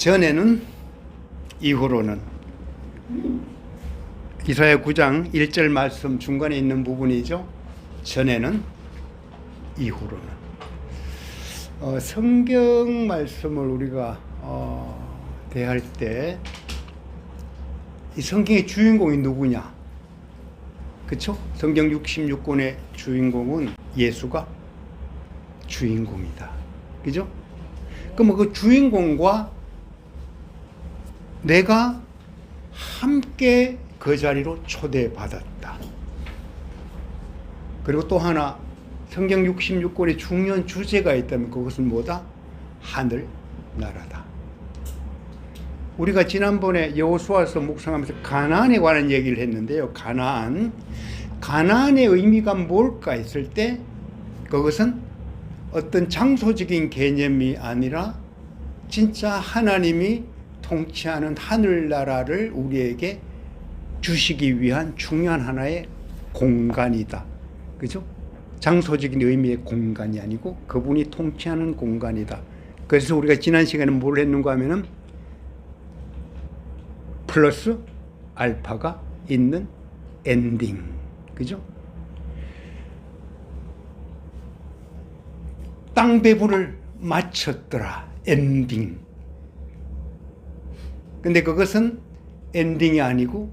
전에는 이후로는 이사야 9장 1절 말씀 중간에 있는 부분이죠. 전에는 이후로는 성경 말씀을 우리가 대할 때 이 성경의 주인공이 누구냐? 그렇죠? 성경 66권의 주인공은 예수가 주인공이다. 그죠? 그럼 그 주인공과 내가 함께 그 자리로 초대받았다. 그리고 또 하나 성경 66권의 중요한 주제가 있다면 그것은 뭐다? 하늘 나라다. 우리가 지난번에 여호수아서 묵상하면서 가나안에 관한 얘기를 했는데요. 가나안의 의미가 뭘까 했을 때 그것은 어떤 장소적인 개념이 아니라 진짜 하나님이 통치하는 하늘나라를 우리에게 주시기 위한 중요한 하나의 공간이다. 그죠? 장소적인 의미의 공간이 아니고 그분이 통치하는 공간이다. 그래서 우리가 지난 시간에 뭘 했는가 하면은 플러스 알파가 있는 엔딩. 그죠? 땅 배부를 마쳤더라. 엔딩. 근데 그것은 엔딩이 아니고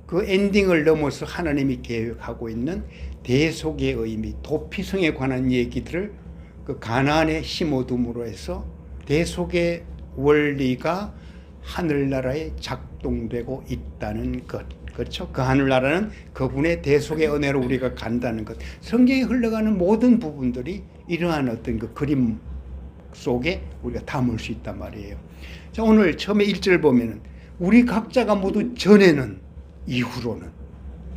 그 엔딩을 넘어서 하나님이 계획하고 있는 대속의 의미, 도피성에 관한 얘기들을 그 가나안에 심어둠으로 해서 대속의 원리가 하늘나라에 작동되고 있다는 것. 그렇죠? 그 하늘나라는 그분의 대속의 은혜로 우리가 간다는 것. 성경에 흘러가는 모든 부분들이 이러한 어떤 그 그림 속에 우리가 담을 수 있단 말이에요. 자, 오늘 처음에 1절 보면은 우리 각자가 모두 전에는 이후로는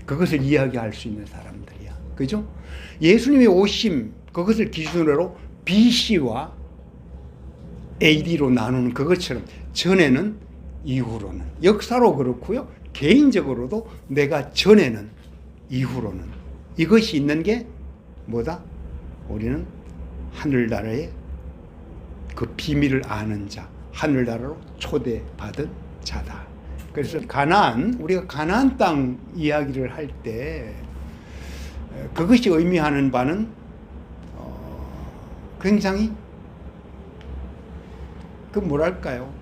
그것을 이야기할 수 있는 사람들이야. 그죠? 예수님의 오심 그것을 기준으로 BC와 AD로 나누는 그것처럼 전에는 이후로는 역사로 그렇고요. 개인적으로도 내가 전에는 이후로는 이것이 있는 게 뭐다? 우리는 하늘나라의 그 비밀을 아는 자, 하늘나라로 초대받은 자다. 그래서 우리가 가나안 땅 이야기를 할 때 그것이 의미하는 바는 굉장히 그 뭐랄까요?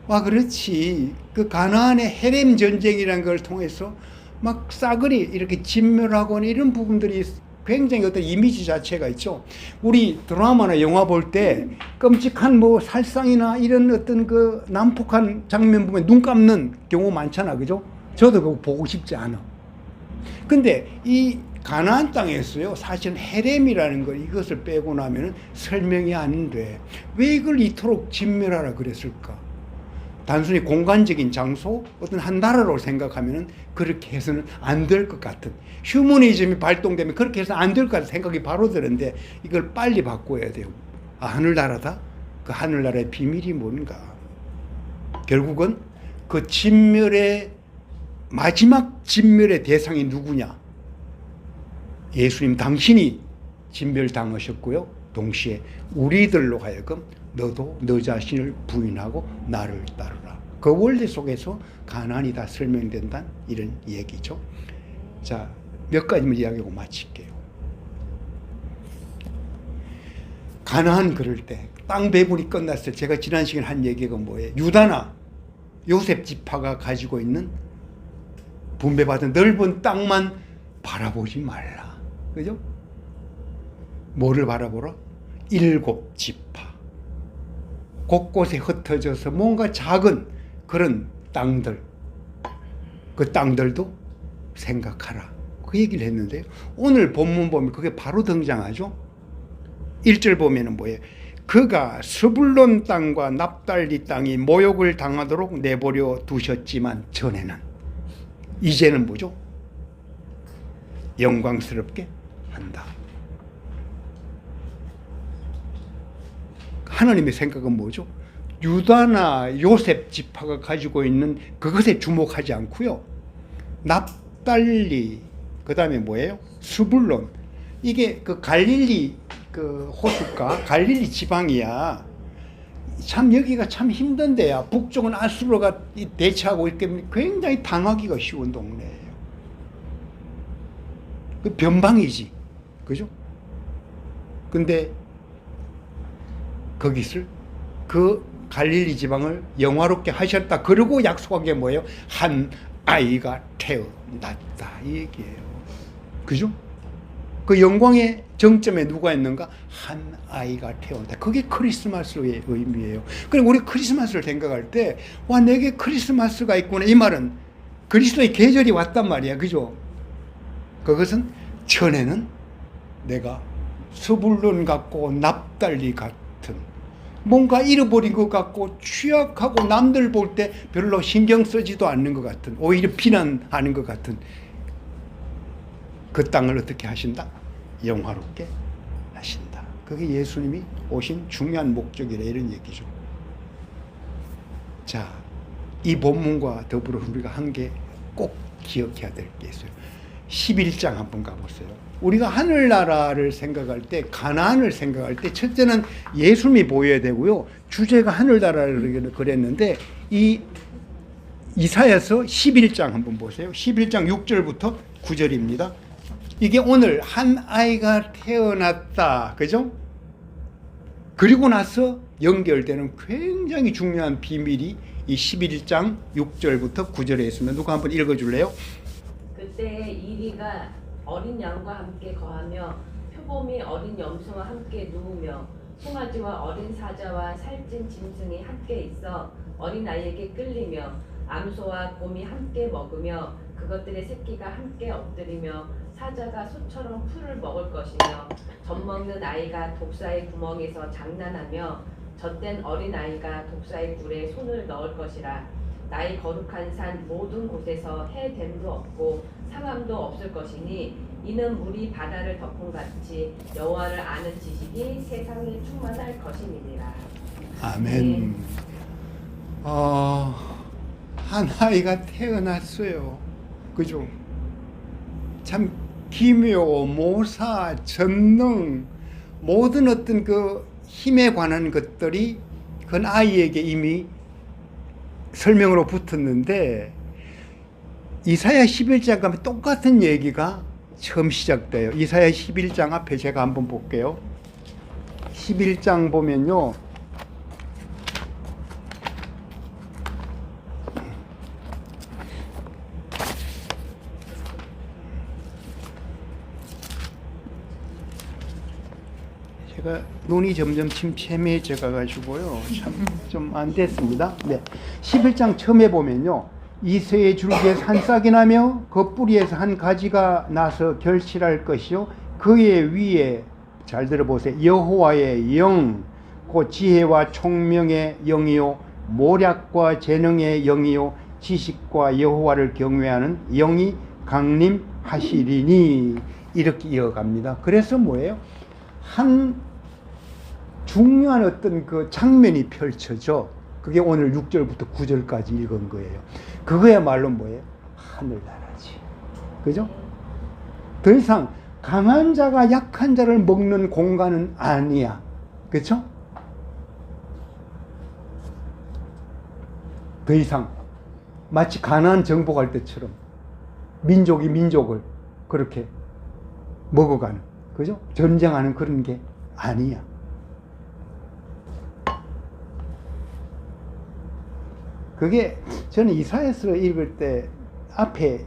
그렇지. 그 가나안의 헤렘 전쟁이라는 걸 통해서 막 싸그리 이렇게 진멸하거나 이런 부분들이 굉장히 어떤 이미지 자체가 있죠. 우리 드라마나 영화 볼 때 끔찍한 살상이나 이런 어떤 그 난폭한 장면 보면 눈 감는 경우 많잖아. 그죠? 저도 그거 보고 싶지 않아. 근데 이 가나안 땅에서요, 사실은 헤렘이라는 것, 이것을 빼고 나면은 설명이 안 돼. 왜 이걸 이토록 진멸하라 그랬을까? 단순히 공간적인 장소, 어떤 한 나라로 생각하면은 그렇게 해서는 안 될 것 같은, 휴머니즘이 발동되면 그렇게 해서 안 될 것 같은 생각이 바로 드는데 이걸 빨리 바꿔야 돼요. 하늘나라다? 그 하늘나라의 비밀이 뭔가? 결국은 그 마지막 진멸의 대상이 누구냐? 예수님 당신이 진멸당하셨고요. 동시에 우리들로 하여금 너도 너 자신을 부인하고 나를 따르라. 그 원리 속에서 가나안이 다 설명된다는 이런 얘기죠. 자, 몇 가지만 이야기하고 마칠게요. 가나안 그럴 때 땅 배분이 끝났을 때 제가 지난 시간에 한 얘기가 뭐예요? 유다나 요셉 지파가 가지고 있는 분배받은 넓은 땅만 바라보지 말라. 그죠? 뭐를 바라보라? 7 지파. 곳곳에 흩어져서 뭔가 작은 그런 땅들, 그 땅들도 생각하라. 그 얘기를 했는데요. 오늘 본문 보면 그게 바로 등장하죠. 1절 보면은 뭐예요? 그가 스불론 땅과 납달리 땅이 모욕을 당하도록 내버려 두셨지만 전에는, 이제는 뭐죠? 영광스럽게 한다. 하나님의 생각은 뭐죠? 유다나 요셉 지파가 가지고 있는 그것에 주목하지 않고요. 납달리, 그 다음에 뭐예요? 스불론. 이게 그 갈릴리 그 호숫가, 갈릴리 지방이야. 참 여기가 참 힘든 데야. 북쪽은 아수르가 대치하고 있기 굉장히 당하기가 쉬운 동네예요. 그 변방이지. 그죠? 근데 거기서 그 갈릴리 지방을 영화롭게 하셨다. 그러고 약속한 게 뭐예요? 한 아이가 태어났다. 이 얘기예요. 그죠? 그 영광의 정점에 누가 있는가? 한 아이가 태어났다. 그게 크리스마스의 의미예요. 그리고 우리 크리스마스를 생각할 때, 와, 내게 크리스마스가 있구나. 이 말은 그리스도의 계절이 왔단 말이야. 그죠? 그것은 전에는 내가 스불론 같고 납달리 같은 뭔가 잃어버린 것 같고 취약하고 남들 볼 때 별로 신경 쓰지도 않는 것 같은, 오히려 비난하는 것 같은 그 땅을 어떻게 하신다? 영화롭게 하신다. 그게 예수님이 오신 중요한 목적이라 이런 얘기죠. 자, 이 본문과 더불어 우리가 한 게 꼭 기억해야 될 게 있어요. 11장 한번 가보세요. 우리가 하늘나라를 생각할 때, 가나안을 생각할 때 첫째는 예수님이 보여야 되고요. 주제가 하늘나라를 그랬는데 이 이사야서 11장 한번 보세요. 11장 6절부터 9절입니다. 이게 오늘 한 아이가 태어났다. 그죠? 그리고 나서 연결되는 굉장히 중요한 비밀이 이 11장 6절부터 9절에 있습니다. 누가 한번 읽어줄래요? 그때 이리가 어린 양과 함께 거하며 표범이 어린 염소와 함께 누우며 송아지와 어린 사자와 살찐 짐승이 함께 있어 어린 아이에게 끌리며 암소와 곰이 함께 먹으며 그것들의 새끼가 함께 엎드리며 사자가 소처럼 풀을 먹을 것이며 젖먹는 아이가 독사의 구멍에서 장난하며 젖된 어린 아이가 독사의 굴에 손을 넣을 것이라. 나의 거룩한 산 모든 곳에서 해됨도 없고 상함도 없을 것이니 이는 물이 바다를 덮음같이 여호와를 아는 지식이 세상에 충만할 것임이니라. 아멘. 한 아이가 태어났어요. 그죠? 참 기묘, 모사, 전능 모든 어떤 그 힘에 관한 것들이 그 아이에게 이미 설명으로 붙었는데 이사야 11장 가면 똑같은 얘기가 처음 시작돼요. 이사야 11장 앞에 제가 한번 볼게요. 11장 보면요. 제가 눈이 점점 침체해져 가지고요. 참 좀 안 됐습니다. 네. 11장 처음에 보면요. 이새의 줄기에 한 싹이 나며 그 뿌리에서 한 가지가 나서 결실할 것이요. 그의 위에 잘 들어보세요. 여호와의 영, 곧 지혜와 총명의 영이요. 모략과 재능의 영이요. 지식과 여호와를 경외하는 영이 강림하시리니 이렇게 이어갑니다. 그래서 뭐예요? 한 중요한 어떤 그 장면이 펼쳐져. 그게 오늘 6절부터 9절까지 읽은 거예요. 그거야말로 뭐예요? 하늘나라지. 그죠? 더 이상 강한 자가 약한 자를 먹는 공간은 아니야. 그렇죠? 더 이상 마치 가나안 정복할 때처럼 민족이 민족을 그렇게 먹어가는, 그죠? 전쟁하는 그런 게 아니야. 그게 저는 이사야서를 읽을 때 앞에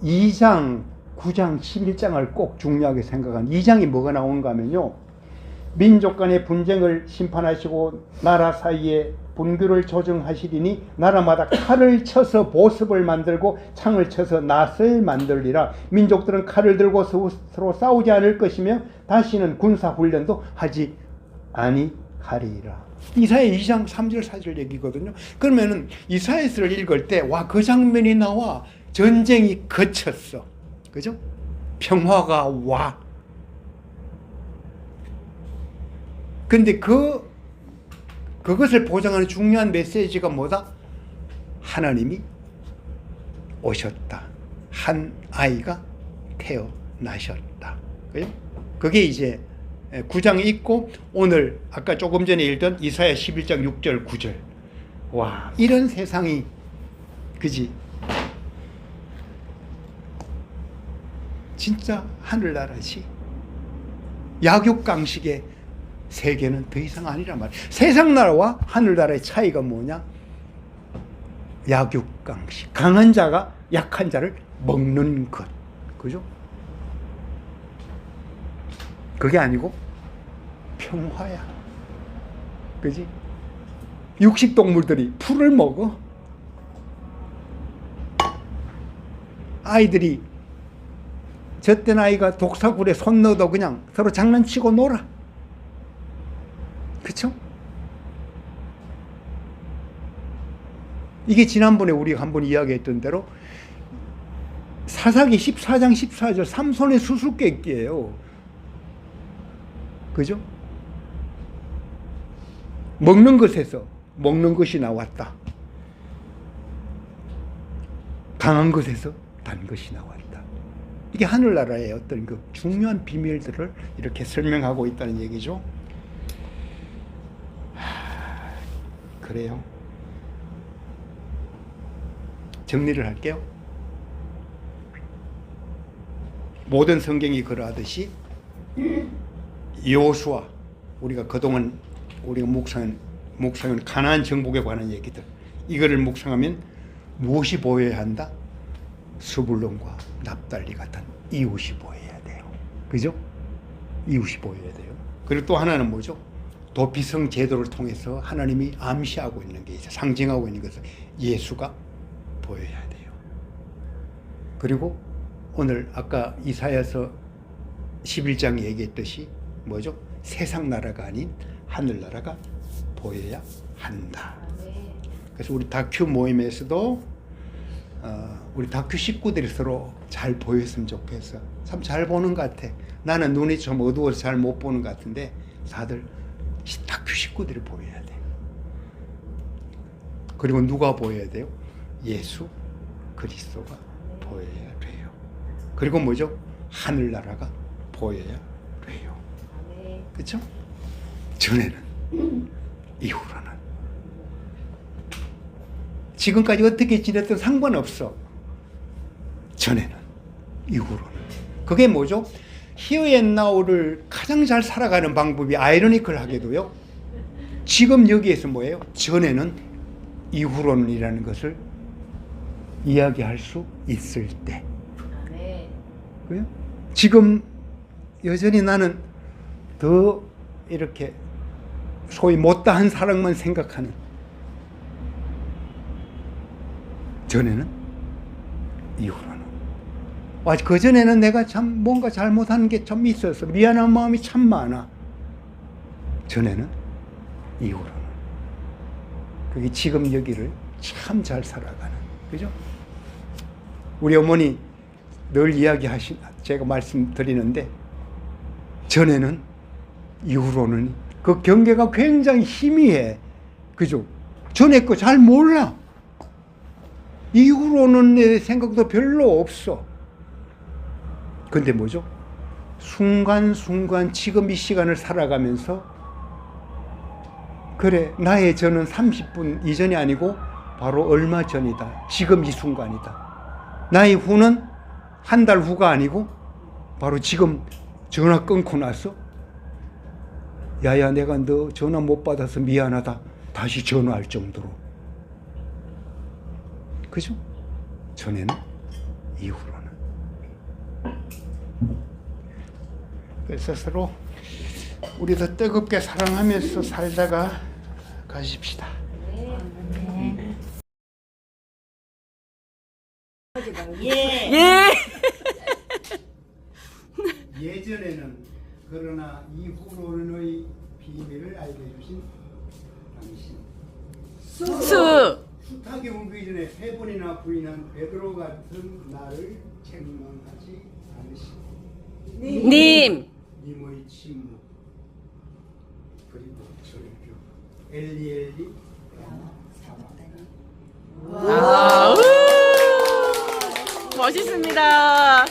2장, 9장, 11장을 꼭 중요하게 생각한 2장이 뭐가 나오는가 하면요. 민족 간의 분쟁을 심판하시고 나라 사이에 분규를 조정하시리니 나라마다 칼을 쳐서 보습을 만들고 창을 쳐서 낫을 만들리라. 민족들은 칼을 들고 서로 싸우지 않을 것이며 다시는 군사훈련도 하지 아니하리라. 이사야 2장 3절 4절 얘기거든요. 그러면은 이사야서를 읽을 때 와, 그 장면이 나와. 전쟁이 그쳤어. 그죠? 평화가 와. 근데 그것을 보장하는 중요한 메시지가 뭐다? 하나님이 오셨다. 한 아이가 태어나셨다. 그죠? 그게 이제 9장이 있고 오늘 아까 조금 전에 읽던 이사야 11장 6절 9절. 와, 이런 세상이 그지? 진짜 하늘나라지. 약육강식의 세계는 더 이상 아니란 말이야. 세상 나라와 하늘나라의 차이가 뭐냐? 약육강식. 강한 자가 약한 자를 먹는 것. 그죠? 그게 아니고 평화야. 그지? 육식 동물들이 풀을 먹어. 아이들이 젖된 아이가 독사굴에 손 넣어도 그냥 서로 장난치고 놀아. 그쵸? 이게 지난번에 우리가 한번 이야기했던 대로 사사기 14장 14절 삼손의 수수께끼예요. 그죠? 먹는 것에서 먹는 것이 나왔다. 강한 것에서 단 것이 나왔다. 이게 하늘나라의 어떤 그 중요한 비밀들을 이렇게 설명하고 있다는 얘기죠. 그래요. 정리를 할게요. 모든 성경이 그러하듯이 여호수아, 우리가 그동안 우리가 묵상한 가나안 정복에 관한 얘기들, 이거를 묵상하면 무엇이 보여야 한다? 스불론과 납달리 같은 이웃이 보여야 돼요. 그죠? 이웃이 보여야 돼요. 그리고 또 하나는 뭐죠? 도피성 제도를 통해서 하나님이 암시하고 있는 게 있어요. 상징하고 있는 것은 예수가 보여야 돼요. 그리고 오늘 아까 이사야서 11장 얘기했듯이 뭐죠? 세상 나라가 아닌 하늘나라가 보여야 한다. 그래서 우리 다큐 모임에서도 우리 다큐 식구들이 서로 잘 보였으면 좋겠어. 참 잘 보는 것 같아. 나는 눈이 좀 어두워서 잘 못 보는 것 같은데 다들 다큐 식구들이 보여야 돼. 그리고 누가 보여야 돼요? 예수 그리스도가 보여야 돼요. 그리고 뭐죠? 하늘나라가 보여야 돼요. 그렇죠? 전에는 이후로는 지금까지 어떻게 지냈든 상관없어. 전에는 이후로는. 그게 뭐죠? 히어 앤 나우를 가장 잘 살아가는 방법이 아이러니컬하게도요. 지금 여기에서 뭐예요? 전에는 이후로는 이라는 것을 이야기할 수 있을 때. 그래요? 지금 여전히 나는 더 이렇게 소위 못다한 사랑만 생각하는, 전에는 이후로는. 그전에는 내가 참 뭔가 잘못한 게 좀 있어서 미안한 마음이 참 많아. 전에는 이후로는. 그게 지금 여기를 참 잘 살아가는. 그죠? 우리 어머니 늘 이야기하신, 제가 말씀드리는데, 전에는 이후로는 그 경계가 굉장히 희미해. 그죠? 전에 거 잘 몰라. 이후로는 내 생각도 별로 없어. 근데 뭐죠? 순간순간 지금 이 시간을 살아가면서 그래, 나의 전은 30분 이전이 아니고 바로 얼마 전이다. 지금 이 순간이다. 나의 후는 한 달 후가 아니고 바로 지금 전화 끊고 나서 야야 내가 너 전화 못 받아서 미안하다. 다시 전화할 정도로. 그죠? 전에는 이후로는. 그래서 서로 우리도 뜨겁게 사랑하면서 살다가 가십시다. 예. 예전에는 그러나 이후로는의 비밀을 알게 해주신 당신. 숱하게 옮기기 전에 세 번이나 부인한 베드로 같은 나를 책망하지 않으시고 님의 침묵 그리고 절규 엘리 멋있습니다.